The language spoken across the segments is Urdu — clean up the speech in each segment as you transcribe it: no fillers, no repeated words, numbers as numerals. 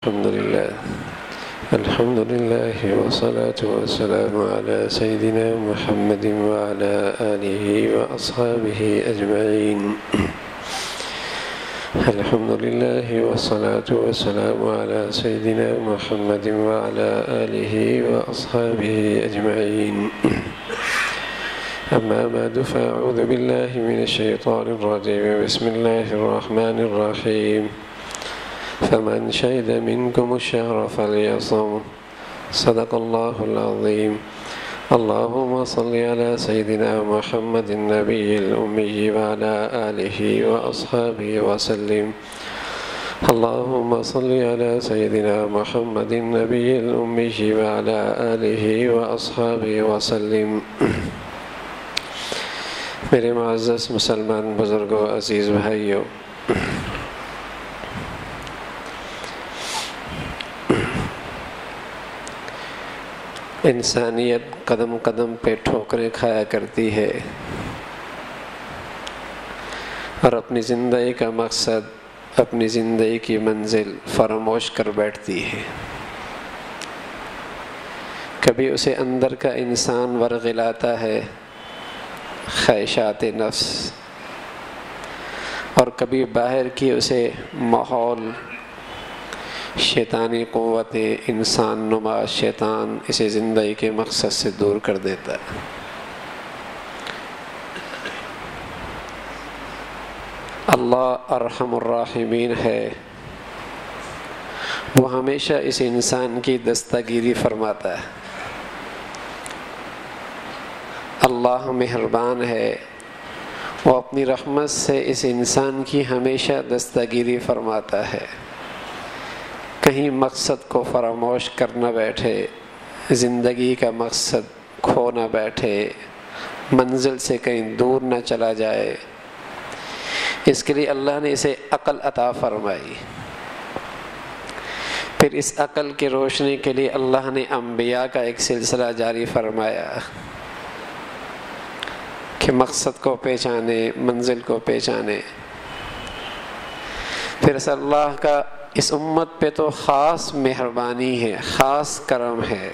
الحمد لله والصلاة والسلام على سيدنا محمد وعلى آله وأصحابه أجمعين. الحمد لله والصلاة والسلام على سيدنا محمد وعلى آله وأصحابه أجمعين. أما بعد فأعوذ بالله من الشيطان الرجيم. بسم الله الرحمن الرحيم. فمن شهد منكم الشهر فليصم. صدق الله العظيم. اللهم صل على سيدنا محمد النبي الأمي وعلى آله وأصحابه وسلم. اللهم صل على سيدنا محمد النبي الأمي وعلى آله وأصحابه وسلم. میرے معزز مسلمان بزرگوں، عزیز بھائیوں، انسانیت قدم قدم پہ ٹھوکریں کھایا کرتی ہے اور اپنی زندگی کا مقصد، اپنی زندگی کی منزل فراموش کر بیٹھتی ہے. کبھی اسے اندر کا انسان ورغلاتا ہے، خواہشات نفس، اور کبھی باہر کی اسے ماحول، شیطانی قوتیں، انسان نما شیطان اسے زندگی کے مقصد سے دور کر دیتا ہے. اللہ ارحم الراحمین ہے، وہ ہمیشہ اس انسان کی دستگیری فرماتا ہے. اللہ مہربان ہے، وہ اپنی رحمت سے اس انسان کی ہمیشہ دستگیری فرماتا ہے. کہیں مقصد کو فراموش کر نہ بیٹھے، زندگی کا مقصد کھو نہ بیٹھے، منزل سے کہیں دور نہ چلا جائے. اس کے لیے اللہ نے اسے عقل عطا فرمائی. پھر اس عقل کی روشنی کے لیے اللہ نے انبیاء کا ایک سلسلہ جاری فرمایا کہ مقصد کو پہچانے، منزل کو پہچانے. پھر اللہ کا اس امت پہ تو خاص مہربانی ہے، خاص کرم ہے.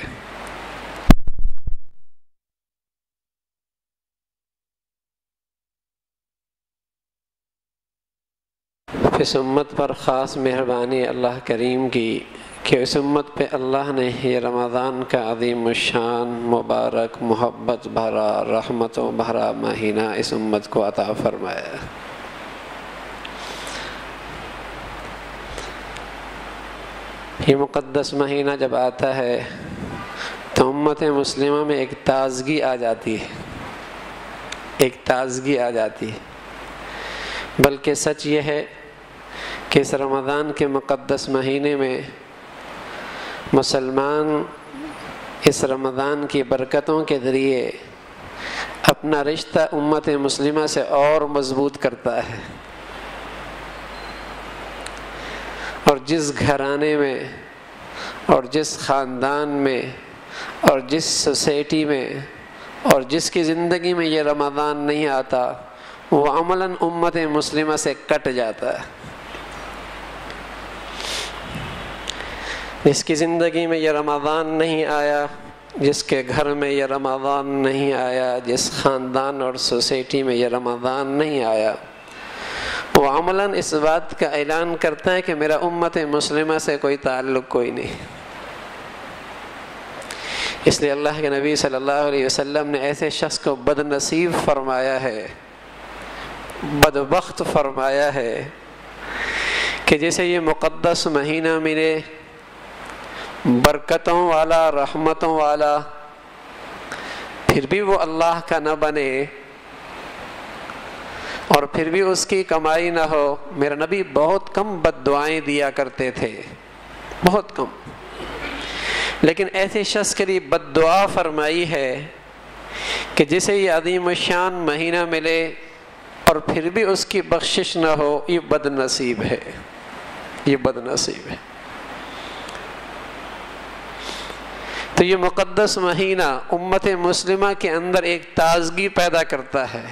اس امت پر خاص مہربانی اللہ کریم کی کہ اس امت پہ اللہ نے یہ رمضان کا عظیم الشان، مبارک، محبت بھرا، رحمتوں بھرا مہینہ اس امت کو عطا فرمایا. یہ مقدس مہینہ جب آتا ہے تو امت مسلمہ میں ایک تازگی آ جاتی ہے، ایک تازگی آ جاتی ہے. بلکہ سچ یہ ہے کہ اس رمضان کے مقدس مہینے میں مسلمان اس رمضان کی برکتوں کے ذریعے اپنا رشتہ امت مسلمہ سے اور مضبوط کرتا ہے. اور جس گھرانے میں اور جس خاندان میں اور جس سوسائٹی میں اور جس کی زندگی میں یہ رمضان نہیں آتا، وہ عملاً امت مسلمہ سے کٹ جاتا ہے. جس کی زندگی میں یہ رمضان نہیں آیا، جس کے گھر میں یہ رمضان نہیں آیا، جس خاندان اور سوسائٹی میں یہ رمضان نہیں آیا، وہ عملاً اس بات کا اعلان کرتا ہے کہ میرا امت مسلمہ سے کوئی تعلق کوئی نہیں. اس لیے اللہ کے نبی صلی اللہ علیہ وسلم نے ایسے شخص کو بد نصیب فرمایا ہے، بدبخت فرمایا ہے کہ جسے یہ مقدس مہینہ ملے، برکتوں والا، رحمتوں والا، پھر بھی وہ اللہ کا نہ بنے اور پھر بھی اس کی کمائی نہ ہو. میرا نبی بہت کم بد دعائیں دیا کرتے تھے، بہت کم. لیکن ایسے شخص کے لیے بد دعا فرمائی ہے کہ جسے یہ عظیم الشان مہینہ ملے اور پھر بھی اس کی بخشش نہ ہو، یہ بد نصیب ہے، یہ بد نصیب ہے. تو یہ مقدس مہینہ امت مسلمہ کے اندر ایک تازگی پیدا کرتا ہے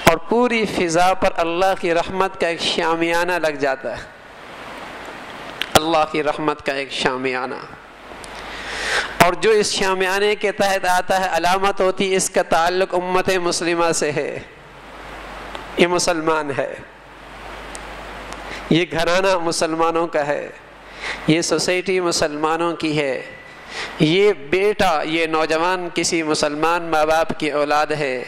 اور پوری فضا پر اللہ کی رحمت کا ایک شامیانہ لگ جاتا ہے. اللہ کی رحمت کا ایک شامیانہ، اور جو اس شامیانے کے تحت آتا ہے علامت ہوتی اس کا تعلق امت مسلمہ سے ہے، یہ مسلمان ہے، یہ گھرانہ مسلمانوں کا ہے، یہ سوسائٹی مسلمانوں کی ہے، یہ بیٹا، یہ نوجوان کسی مسلمان ماں باپ کی اولاد ہے،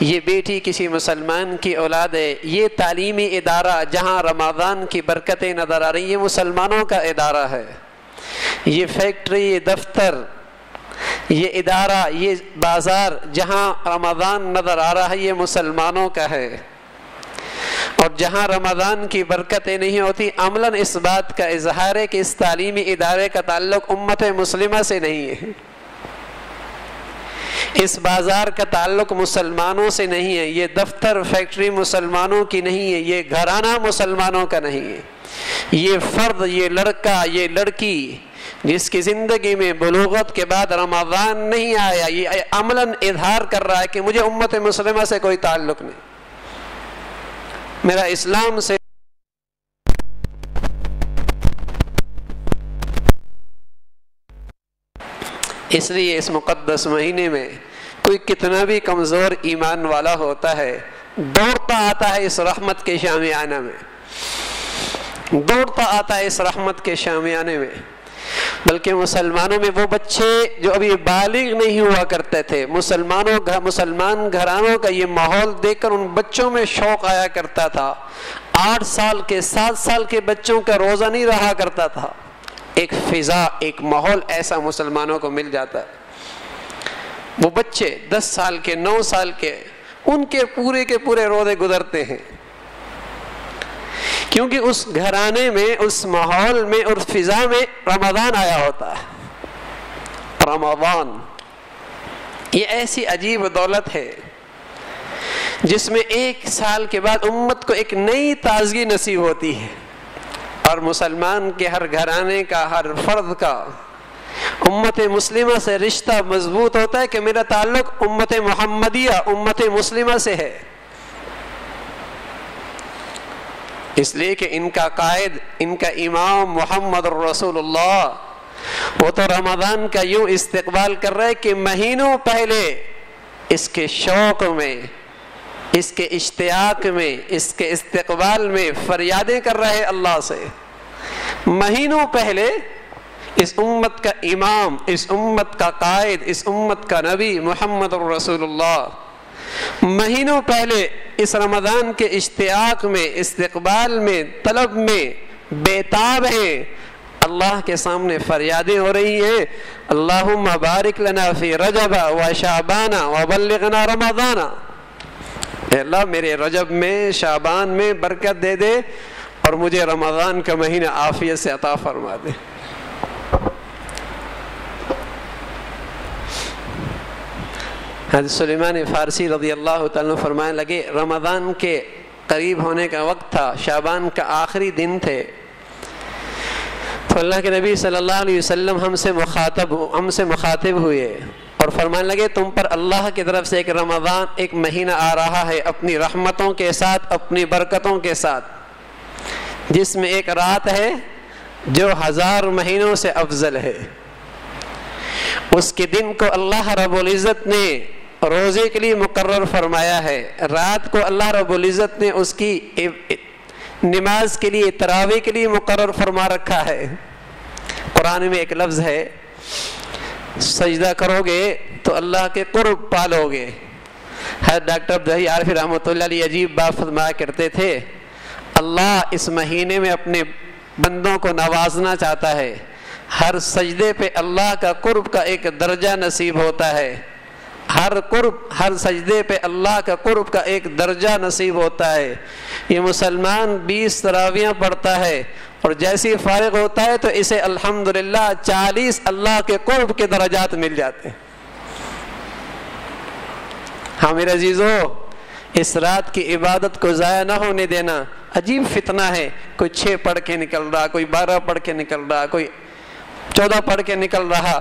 یہ بیٹی کسی مسلمان کی اولاد ہے، یہ تعلیمی ادارہ جہاں رمضان کی برکتیں نظر آ رہی ہیں یہ مسلمانوں کا ادارہ ہے، یہ فیکٹری، یہ دفتر، یہ ادارہ، یہ بازار جہاں رمضان نظر آ رہا ہے یہ مسلمانوں کا ہے، اور جہاں رمضان کی برکتیں نہیں ہوتی عملاً اس بات کا اظہار ہے کہ اس تعلیمی ادارے کا تعلق امت مسلمہ سے نہیں ہے، اس بازار کا تعلق مسلمانوں سے نہیں ہے، یہ دفتر فیکٹری مسلمانوں کی نہیں ہے، یہ گھرانہ مسلمانوں کا نہیں ہے، یہ فرد، یہ لڑکا، یہ لڑکی جس کی زندگی میں بلوغت کے بعد رمضان نہیں آیا یہ عملاً اظہار کر رہا ہے کہ مجھے امت مسلمہ سے کوئی تعلق نہیں، میرا اسلام سے اس لیے اس مقدس مہینے میں کوئی کتنا بھی کمزور ایمان والا ہوتا ہے دوڑتا آتا ہے اس رحمت کے شامیانہ میں، دوڑتا آتا ہے اس رحمت کے شامیانے میں، بلکہ مسلمانوں میں وہ بچے جو ابھی بالغ نہیں ہوا کرتے تھے، مسلمان گھرانوں کا یہ ماحول دیکھ کر ان بچوں میں شوق آیا کرتا تھا، 8 سال کے 7 سال کے بچوں کا روزہ نہیں رہا کرتا تھا، ایک فضا، ایک ماحول ایسا مسلمانوں کو مل جاتا ہے، وہ بچے 10 سال کے 9 سال کے ان کے پورے روزے گزرتے ہیں، کیونکہ اس گھرانے میں، اس ماحول میں اور فضا میں رمضان آیا ہوتا ہے۔ رمضان یہ ایسی عجیب دولت ہے جس میں 1 سال کے بعد امت کو ایک نئی تازگی نصیب ہوتی ہے، اور مسلمان کے ہر گھرانے کا، ہر فرد کا امت مسلمہ سے رشتہ مضبوط ہوتا ہے کہ میرا تعلق امت محمدیہ، امت مسلمہ سے ہے، اس لیے کہ ان کا قائد، ان کا امام محمد رسول اللہ وہ تو رمضان کا یوں استقبال کر رہے کہ مہینوں پہلے اس کے شوق میں، اس کے اشتیاق میں، اس کے استقبال میں فریادیں کر رہے اللہ سے، مہینوں پہلے اس امت کا امام، اس امت کا قائد، اس امت کا نبی محمد رسول اللہ مہینوں پہلے اس رمضان کے اشتیاق میں، استقبال میں، طلب میں بےتاب ہیں، اللہ کے سامنے فریادیں ہو رہی ہیں، اللہم بارک لنا فی رجب و شعبان و بلغنا رمضان، اے اللہ میرے رجب میں، شعبان میں برکت دے دے اور مجھے رمضان کا مہینہ عافیت سے عطا فرما دے۔ حضرت سلیمان فارسی رضی اللہ تعالیٰ فرمانے لگے رمضان کے قریب ہونے کا وقت تھا، شعبان کا آخری دن تھے، تو اللہ کے نبی صلی اللہ علیہ وسلم ہم سے مخاطب ہوئے اور فرمانے لگے تم پر اللہ کی طرف سے ایک رمضان، ایک مہینہ آ رہا ہے اپنی رحمتوں کے ساتھ، اپنی برکتوں کے ساتھ، جس میں ایک رات ہے جو 1000 مہینوں سے افضل ہے، اس کے دن کو اللہ رب العزت نے روزے کے لیے مقرر فرمایا ہے، رات کو اللہ رب العزت نے اس کی نماز کے لیے، تراویح کے لیے مقرر فرما رکھا ہے۔ قرآن میں ایک لفظ ہے سجدہ کرو گے تو اللہ کے قرب پالو گے۔ حضرت ڈاکٹر عبدالحی عارفی رحمۃ اللہ علیہ عجیب بات فرمایا کرتے تھے، اللہ اس مہینے میں اپنے بندوں کو نوازنا چاہتا ہے، ہر سجدے پہ اللہ کا قرب کا ایک درجہ نصیب ہوتا ہے، ہر سجدے پہ اللہ کا قرب کا ایک درجہ نصیب ہوتا ہے۔ یہ مسلمان 20 تراویحیں پڑھتا ہے اور جیسے ہی فارغ ہوتا ہے تو اسے الحمدللہ 40 اللہ کے قرب کے درجات مل جاتے ہیں۔ ہاں میرے عزیزو، اس رات کی عبادت کو ضائع نہ ہونے دینا۔ عجیب فتنہ ہے، کوئی 6 پڑھ کے نکل رہا، کوئی 12 پڑھ کے نکل رہا، کوئی 14 پڑھ کے نکل رہا۔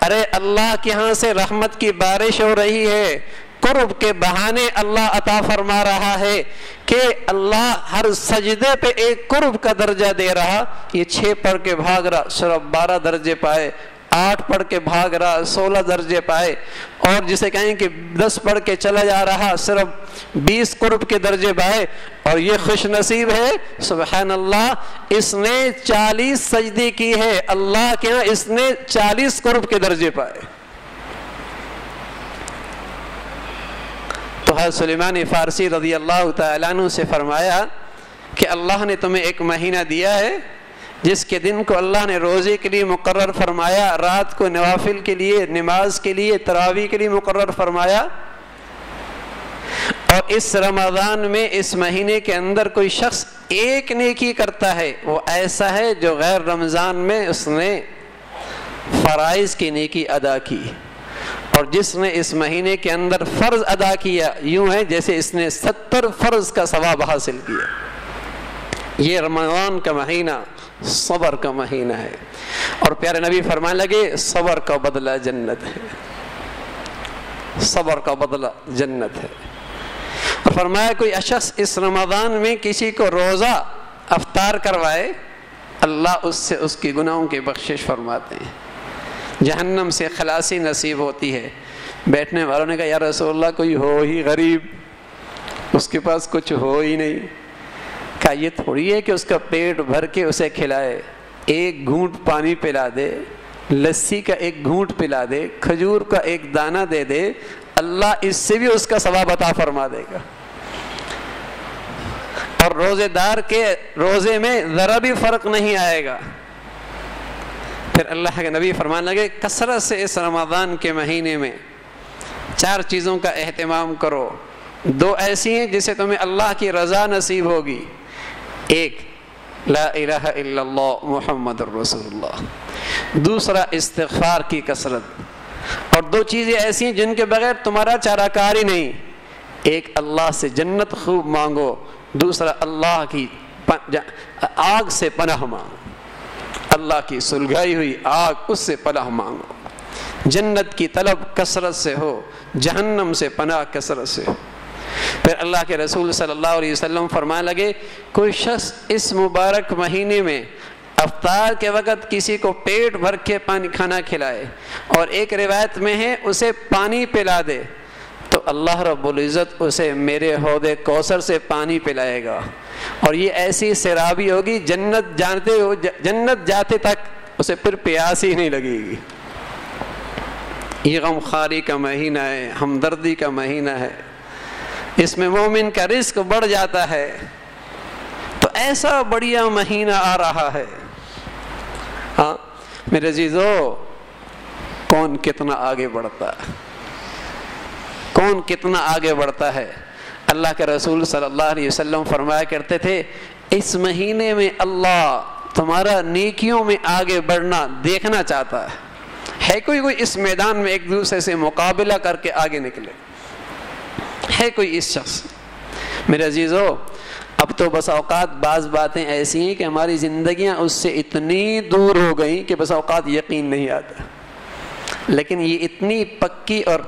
ارے اللہ کے ہاں سے رحمت کی بارش ہو رہی ہے، قرب کے بہانے اللہ عطا فرما رہا ہے کہ اللہ ہر سجدے پہ ایک قرب کا درجہ دے رہا. یہ 6 پڑھ کے بھاگ رہا صرف 12 درجے پائے, 8 پڑھ کے بھاگ رہا 16 درجے پائے, اور جسے کہیں کہ 10 پڑھ کے چلا جا رہا صرف 20 قرب کے درجے پائے. اور یہ خوش نصیب ہے سبحان اللہ, اس نے 40 سجدے کی ہے اللہ کے ہاں, اس نے 40 قرب کے درجے پائے. تو حضرت سلیمان فارسی رضی اللہ تعالیٰ عنہ سے فرمایا کہ اللہ نے تمہیں ایک مہینہ دیا ہے جس کے دن کو اللہ نے روزے کے لیے مقرر فرمایا, رات کو نوافل کے لیے, نماز کے لیے, تراویح کے لیے مقرر فرمایا. اور اس رمضان میں اس مہینے کے اندر کوئی شخص ایک نیکی کرتا ہے وہ ایسا ہے جو غیر رمضان میں اس نے فرائض کی نیکی ادا کی, اور جس نے اس مہینے کے اندر فرض ادا کیا یوں ہے جیسے اس نے 70 فرض کا ثواب حاصل کیا. یہ رمضان کا مہینہ صبر کا مہینہ ہے, اور پیارے نبی فرمانے لگے صبر کا بدلہ جنت ہے, صبر کا بدلہ جنت ہے. اور فرمایا کوئی شخص اس رمضان میں کسی کو روزہ افطار کروائے اللہ اس سے اس کی گناہوں کی بخشش فرماتے ہیں, جہنم سے خلاصی نصیب ہوتی ہے. بیٹھنے والوں نے کہا یا رسول اللہ کوئی ہو ہی غریب, اس کے پاس کچھ ہو ہی نہیں. کہا یہ تھوڑی ہے کہ اس کا پیٹ بھر کے اسے کھلائے, ایک گھونٹ پانی پلا دے, لسی کا ایک گھونٹ پلا دے, کھجور کا ایک دانہ دے دے, اللہ اس سے بھی اس کا ثواب عطا فرما دے گا. اور روزے دار کے روزے میں ذرا بھی فرق نہیں آئے گا. پھر اللہ کے نبی فرمانے لگے کثرت سے اس رمضان کے مہینے میں 4 چیزوں کا اہتمام کرو. 2 ایسی ہیں جسے تمہیں اللہ کی رضا نصیب ہوگی, ایک لا الہ الا اللہ محمد الرسول اللہ, دوسرا استغفار کی کثرت, اور 2 چیزیں ایسی ہیں جن کے بغیر تمہارا چارہ کار ہی نہیں. ایک اللہ سے جنت خوب مانگو, دوسرا اللہ کی آگ سے پناہ مانگو, اللہ کی سلگائی ہوئی آگ اس سے پناہ مانگو. جنت کی طلب کثرت سے ہو, جہنم سے پناہ کثرت سے ہو. پھر اللہ کے رسول صلی اللہ علیہ وسلم فرمانے لگے کوئی شخص اس مبارک مہینے میں افطار کے وقت کسی کو پیٹ بھر کے پانی کھانا کھلائے, اور ایک روایت میں ہے اسے پانی پلا دے, تو اللہ رب العزت اسے میرے حوض کوثر سے پانی پلائے گا. اور یہ ایسی سیرابی ہوگی جنت جانتے ہو, جنت جاتے تک اسے پھر پیاس ہی نہیں لگے گی. یہ غم خواری کا مہینہ ہے, ہمدردی کا مہینہ ہے, اس میں مومن کا رزق بڑھ جاتا ہے. تو ایسا بڑھیا مہینہ آ رہا ہے. ہاں میرے عزیزو, کون کتنا آگے بڑھتا ہے, کون کتنا آگے بڑھتا ہے. اللہ کے رسول صلی اللہ علیہ وسلم فرمایا کرتے تھے اس مہینے میں اللہ تمہارا نیکیوں میں آگے بڑھنا دیکھنا چاہتا ہے. ہے کوئی اس میدان میں ایک دوسرے سے مقابلہ کر کے آگے نکلے؟ ہے کوئی اس شخص؟ میرے عزیزو, اب تو بس اوقات بعض باتیں ایسی ہیں کہ ہماری زندگیاں اس سے اتنی دور ہو گئیں کہ بس اوقات یقین نہیں آتا. لیکن یہ اتنی پکی اور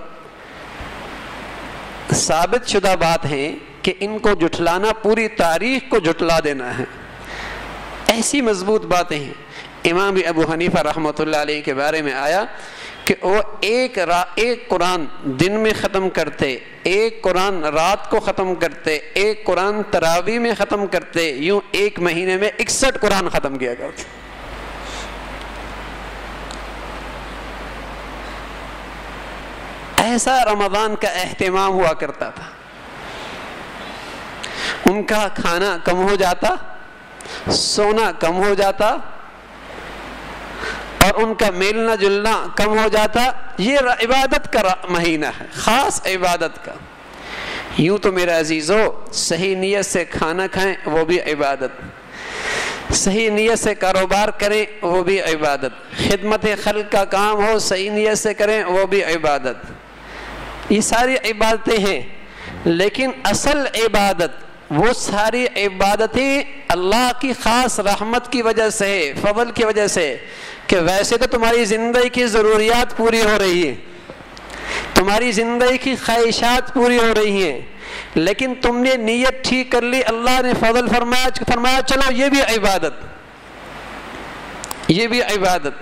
ثابت شدہ بات ہیں کہ ان کو جھٹلانا پوری تاریخ کو جھٹلا دینا ہے. ایسی مضبوط باتیں ہیں. امام ابو حنیفہ رحمۃ اللہ علیہ کے بارے میں آیا کہ وہ ایک قرآن دن میں ختم کرتے, ایک قرآن رات کو ختم کرتے, ایک قرآن تراویح میں ختم کرتے, یوں ایک مہینے میں 61 قرآن ختم کیا کرتے. ایسا رمضان کا اہتمام ہوا کرتا تھا. ان کا کھانا کم ہو جاتا, سونا کم ہو جاتا, اور ان کا ملنا جلنا کم ہو جاتا. یہ عبادت کا مہینہ ہے, خاص عبادت کا. یوں تو میرے عزیزو صحیح نیت سے کھانا کھائیں وہ بھی عبادت, صحیح نیت سے کاروبار کریں وہ بھی عبادت, خدمت خلق کا کام ہو صحیح نیت سے کریں وہ بھی عبادت. یہ ساری عبادتیں ہیں, لیکن اصل عبادت وہ ساری عبادتیں اللہ کی خاص رحمت کی وجہ سے, فضل کی وجہ سے, کہ ویسے تو تمہاری زندگی کی ضروریات پوری ہو رہی ہیں, تمہاری زندگی کی خواہشات پوری ہو رہی ہیں، لیکن تم نے نیت ٹھیک کر لی، اللہ نے فضل فرمایا چلو یہ بھی عبادت، یہ بھی عبادت،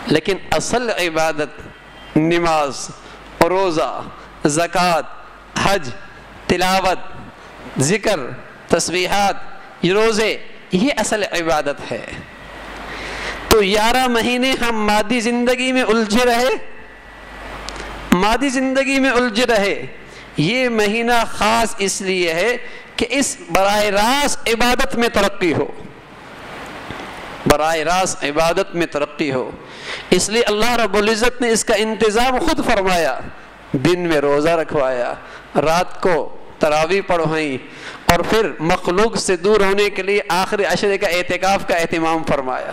لیکن اصل عبادت نماز، روزہ، زکوٰۃ، حج، تلاوت، ذکر، تسبیحات، روزے، یہ اصل عبادت ہے۔ تو 11 مہینے ہم مادی زندگی میں الجھے رہے، مادی زندگی میں الجھے رہے۔ یہ مہینہ خاص اس لیے ہے کہ اس براہ راست عبادت میں ترقی ہو، براہ راست عبادت میں ترقی ہو۔ اس لیے اللہ رب العزت نے اس کا انتظام خود فرمایا، دن میں روزہ رکھوایا، رات کو تراویح پڑھوائیں، اور پھر مخلوق سے دور ہونے کے لیے آخری عشرے کا اعتکاف کا اہتمام فرمایا۔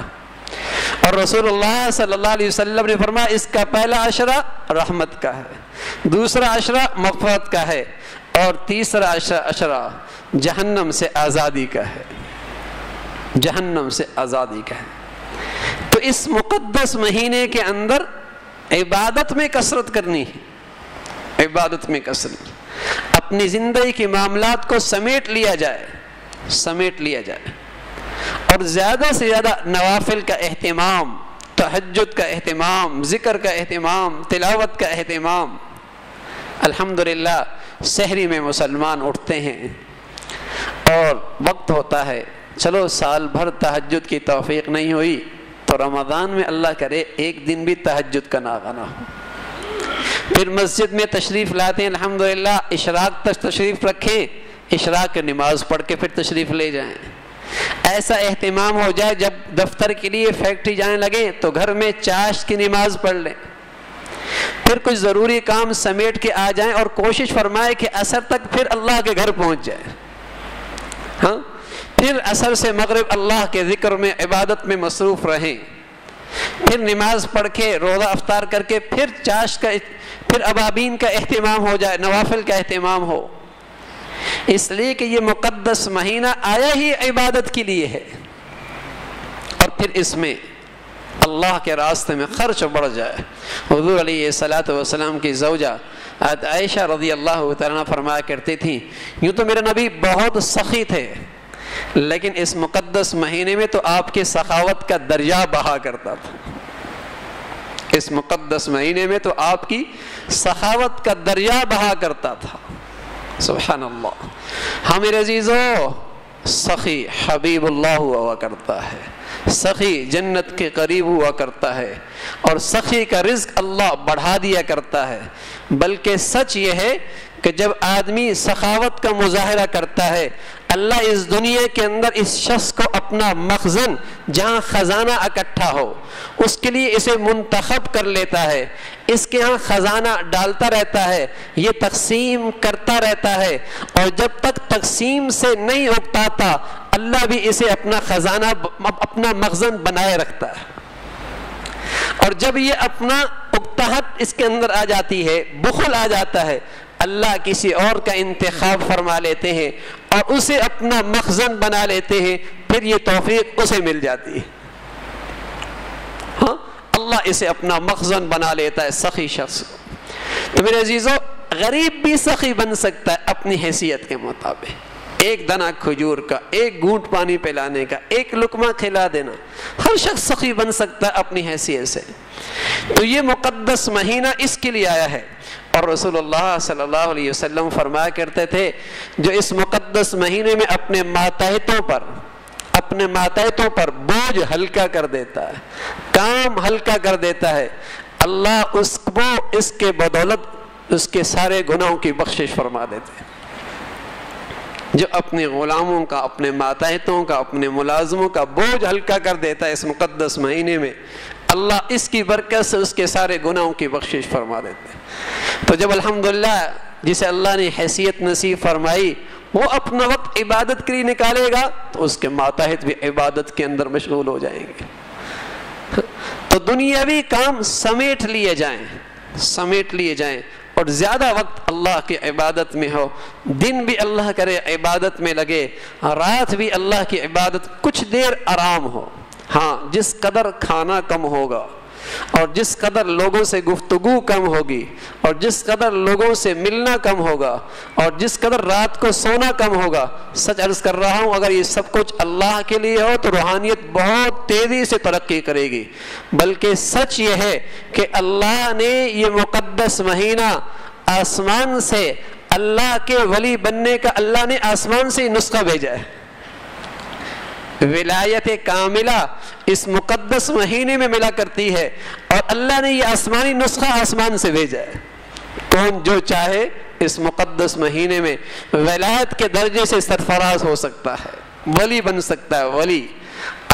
اور رسول اللہ صلی اللہ علیہ وسلم نے فرمایا اس کا پہلا عشرہ رحمت کا ہے، دوسرا عشرہ مغفرت کا ہے، اور تیسرا عشرہ جہنم سے آزادی کا ہے، جہنم سے آزادی کا ہے۔ تو اس مقدس مہینے کے اندر عبادت میں کثرت کرنی ہے، عبادت میں کثرت، اپنی زندگی کے معاملات کو سمیٹ لیا جائے، سمیٹ لیا جائے، اور زیادہ سے زیادہ نوافل کا اہتمام، تہجد کا اہتمام، ذکر کا اہتمام، تلاوت کا اہتمام۔ الحمدللہ سحری میں مسلمان اٹھتے ہیں اور وقت ہوتا ہے، چلو سال بھر تہجد کی توفیق نہیں ہوئی تو رمضان میں اللہ کرے ایک دن بھی تہجد کا ناغہ نہ ہو، پھر مسجد میں تشریف لاتے ہیں، الحمدللہ اشراق تک تشریف رکھیں، اشراق کی نماز پڑھ کے پھر تشریف لے جائیں۔ ایسا اہتمام ہو جائے جب دفتر کے لیے فیکٹری جانے لگے تو گھر میں چاشت کی نماز پڑھ لیں، پھر کچھ ضروری کام سمیٹ کے آ جائیں، اور کوشش فرمائے کہ عصر تک پھر اللہ کے گھر پہنچ جائے، ہاں پھر عصر سے مغرب اللہ کے ذکر میں، عبادت میں مصروف رہیں، پھر نماز پڑھ کے روزہ افطار کر کے پھر چاشت کا، پھر ابابین کا اہتمام ہو جائے، نوافل کا اہتمام ہو، اس لیے کہ یہ مقدس مہینہ آیا ہی عبادت کے لیے ہے، اور پھر اس میں اللہ کے راستے میں خرچ بڑھ جائے۔ حضور علیہ الصلوۃ والسلام کی زوجہ عائشہ رضی اللہ تعالیٰ فرمایا کرتی تھیں، یوں تو میرے نبی بہت سخی تھے، لیکن اس مقدس مہینے میں تو آپ کی سخاوت کا دریا بہا کرتا تھا، اس مقدس مہینے میں تو آپ کی سخاوت کا دریا بہا کرتا تھا۔ سبحان اللہ۔ ہاں میرے عزیزو، سخی حبیب اللہ ہوا کرتا ہے، سخی جنت کے قریب ہوا کرتا ہے، اور سخی کا رزق اللہ بڑھا دیا کرتا ہے۔ بلکہ سچ یہ ہے کہ جب آدمی سخاوت کا مظاہرہ کرتا ہے، اللہ اس دنیا کے اندر اس شخص کو اپنا مخزن، جہاں خزانہ اکٹھا ہو، اس کے لیے اسے منتخب کر لیتا ہے، اس کے ہاں خزانہ ڈالتا رہتا ہے، یہ تقسیم کرتا رہتا ہے، اور جب تک تقسیم سے نہیں اکتاتا اللہ بھی اسے اپنا خزانہ، اپنا مخزن بنائے رکھتا ہے۔ اور جب یہ اپنا اکتاہٹ اس کے اندر آ جاتی ہے، بخل آ جاتا ہے، اللہ کسی اور کا انتخاب فرما لیتے ہیں اور اسے اپنا مخزن بنا لیتے ہیں، پھر یہ توفیق اسے مل جاتی ہے۔ ہاں اللہ اسے اپنا مخزن بنا لیتا ہے سخی شخص۔ تو میرے عزیزو، غریب بھی سخی بن سکتا ہے اپنی حیثیت کے مطابق، ایک دنا کھجور کا، ایک گھونٹ پانی پلانے کا، ایک لقمہ کھلا دینا، ہر شخص سخی بن سکتا ہے اپنی حیثیت سے۔ تو یہ مقدس مہینہ اس کے لیے آیا ہے، اور رسول اللہ صلی اللہ علیہ وسلم فرمایا کرتے تھے، جو اس مقدس مہینے میں اپنے ماتحتوں پر بوجھ ہلکا کر دیتا ہے، کام ہلکا کر دیتا ہے، اللہ اس کو اس کے بدولت اس کے سارے گناہوں کی بخشش فرما دیتے ہیں۔ جو اپنے غلاموں کا، اپنے ماتحتوں کا، اپنے ملازموں کا بوجھ ہلکا کر دیتا ہے اس مقدس مہینے میں، اللہ اس کی برکت سے اس کے سارے گناہوں کی بخشش فرما دیتے ہیں۔ تو جب الحمدللہ جسے اللہ نے حیثیت نصیب فرمائی وہ اپنا وقت عبادت کے لیے نکالے گا تو اس کے ماتحت بھی عبادت کے اندر مشغول ہو جائیں گے۔ تو دنیاوی کام سمیٹ لیے جائیں اور زیادہ وقت اللہ کی عبادت میں ہو، دن بھی اللہ کرے عبادت میں لگے، رات بھی اللہ کی عبادت، کچھ دیر آرام ہو، ہاں جس قدر کھانا کم ہوگا، اور جس قدر لوگوں سے گفتگو کم ہوگی، اور جس قدر لوگوں سے ملنا کم ہوگا، اور جس قدر رات کو سونا کم ہوگا، سچ عرض کر رہا ہوں اگر یہ سب کچھ اللہ کے لیے ہو تو روحانیت بہت تیزی سے ترقی کرے گی۔ بلکہ سچ یہ ہے کہ اللہ نے یہ مقدس مہینہ آسمان سے اللہ کے ولی بننے کا، اللہ نے آسمان سے نسخہ بھیجا ہے۔ ولایت کاملہ اس مقدس مہینے میں ملا کرتی ہے، اور اللہ نے یہ آسمانی نسخہ آسمان سے بھیجا ہے۔ کون جو چاہے اس مقدس مہینے میں ولایت کے درجے سے سرفراز ہو سکتا ہے، ولی بن سکتا ہے، ولی۔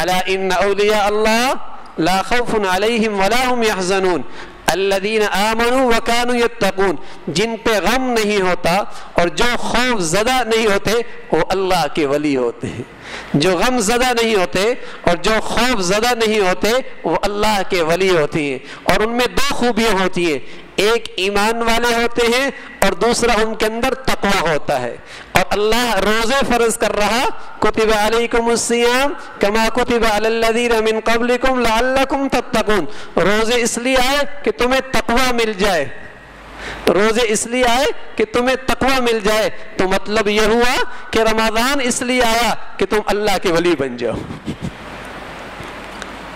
الا ان اولیاء اللہ لا خوف علیہم ولا هم يحزنون الذین آمنوا وکانوا یتقون، جن پہ غم نہیں ہوتا اور جو خوف زدہ نہیں ہوتے وہ اللہ کے ولی ہوتے ہیں۔ جو غم زدہ نہیں ہوتے اور جو خوف زدہ نہیں ہوتے وہ اللہ کے ولی ہوتے ہیں، اور ان میں دو خوبیاں ہوتی ہیں، ایک ایمان والے ہوتے ہیں اور دوسرا ان کے اندر تقوی ہوتا ہے۔ اور اللہ روزے فرض کر رہا، کتب علیکم الصیام کما کتب علی الذین من قبلکم لعلکم تتقون، روزے اس لیے آئے کہ تمہیں تقوی مل جائے، روزے اس لیے آئے کہ تمہیں تقوی مل جائے۔ تو مطلب یہ ہوا کہ رمضان اس لیے آیا کہ تم اللہ کے ولی بن جاؤ۔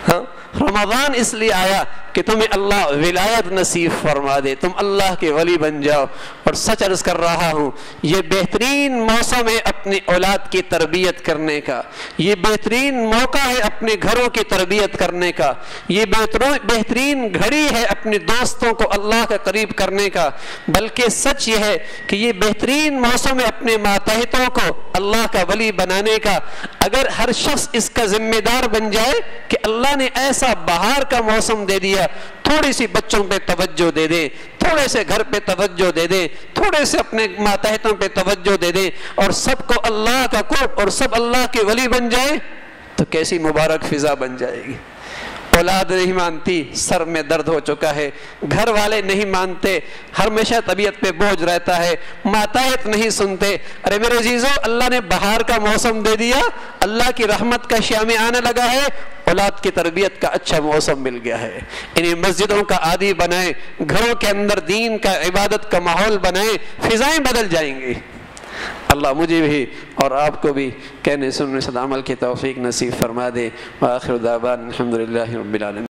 ہاں، رمضان اس لیے آیا کہ تمہیں اللہ ولایت نصیب فرما دے، تم اللہ کے ولی بن جاؤ۔ اور سچ عرض کر رہا ہوں یہ بہترین موسم ہے اپنی اولاد کی تربیت کرنے کا، یہ بہترین موقع ہے اپنے گھروں کی تربیت کرنے کا، یہ بہترین گھڑی ہے اپنے دوستوں کو اللہ کے قریب کرنے کا۔ بلکہ سچ یہ ہے کہ یہ بہترین موسم ہے اپنے ماتحتوں کو اللہ کا ولی بنانے کا۔ اگر ہر شخص اس کا ذمہ دار بن جائے کہ اللہ نے ایسا بہار کا موسم دے دیا، تھوڑی سی بچوں پہ توجہ دے دیں، تھوڑے سے گھر پہ توجہ دے دیں، تھوڑے سے اپنے ماتحتوں پہ توجہ دے دیں، اور سب کو اللہ کا قرب اور سب اللہ کے ولی بن جائے تو کیسی مبارک فضا بن جائے گی۔ اولاد نہیں مانتی، سر میں درد ہو چکا ہے، گھر والے نہیں مانتے، ہمیشہ طبیعت پہ بوجھ رہتا ہے، ماتحت نہیں سنتے۔ ارے میرے عزیزو، اللہ نے بہار کا موسم دے دیا، اللہ کی رحمت کا شام آنے لگا ہے، اولاد کی تربیت کا اچھا موسم مل گیا ہے۔ انہیں مسجدوں کا عادی بنائیں، گھروں کے اندر دین کا، عبادت کا ماحول بنائیں، فضائیں بدل جائیں گی۔ اللہ مجھے بھی اور آپ کو بھی کہنے سننے سے عمل کی توفیق نصیب فرما دے۔ وآخر دعوانا الحمدللہ رب العالمین۔